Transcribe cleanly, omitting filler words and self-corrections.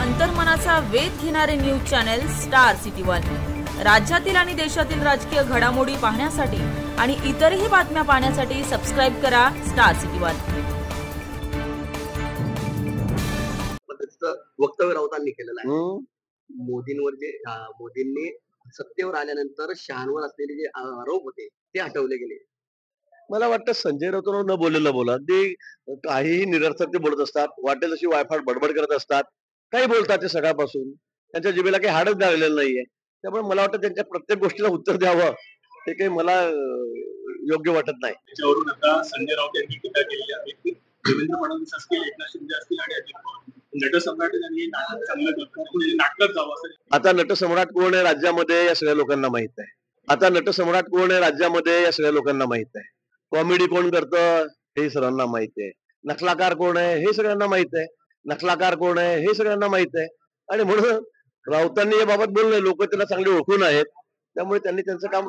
अंतर्मनाचा वेध घेणारे news channel star city one. राज्यातील आणि देशातील राजकीय घडामोडी पाहण्यासाठी आणि इतरही बातम्या पाहण्यासाठी सबस्क्राइब करा स्टार सिटी वन। वक्तव्य राऊतांनी केलेलं आहे। मोदींवर जे मोदींनी सत्तेवर आल्यानंतर शहांवर असलेले जे आरोप होते ते हटवले गेले। मला वाटतं संजय राऊतांवर न बोललेलं बोला, ते काहीही निरर्थक ते बोलत असतात, वाटेल तशी वायफाट बडबड करत असतात, काही बोलतात ते सकाळपासून, त्यांच्या जिभेला काही हाडच लागलेलं नाहीये। त्यामुळे मला वाटतं त्यांच्या प्रत्येक गोष्टीला उत्तर द्यावं हे काही मला योग्य वाटत नाही। त्याच्यावरून आता संजय राऊत यांनी टीका केलेली आहे की देवेंद्र फडणवीस असतील, एकनाथ शिंदे असतील आणि अजित पवार नटसम्राट यांनी नाटक चांगलं करतात, नाटकच जावं असं। आता नटसम्राट कोण आहे राज्यामध्ये या सगळ्या लोकांना माहित आहे। आता नटसम्राट कोण आहे राज्यामध्ये या सगळ्या लोकांना माहित आहे। कॉमेडी कोण करतं हे सर्वांना माहित आहे। नखलाकार कोण आहे हे सगळ्यांना माहित आहे। नखलाकार कोण आहे हे सगळ्यांना माहित आहे। आणि म्हणून राऊतांनी याबाबत बोलले, लोक त्यांना चांगले ओळखून आहेत, त्यामुळे त्यांनी त्यांचं काम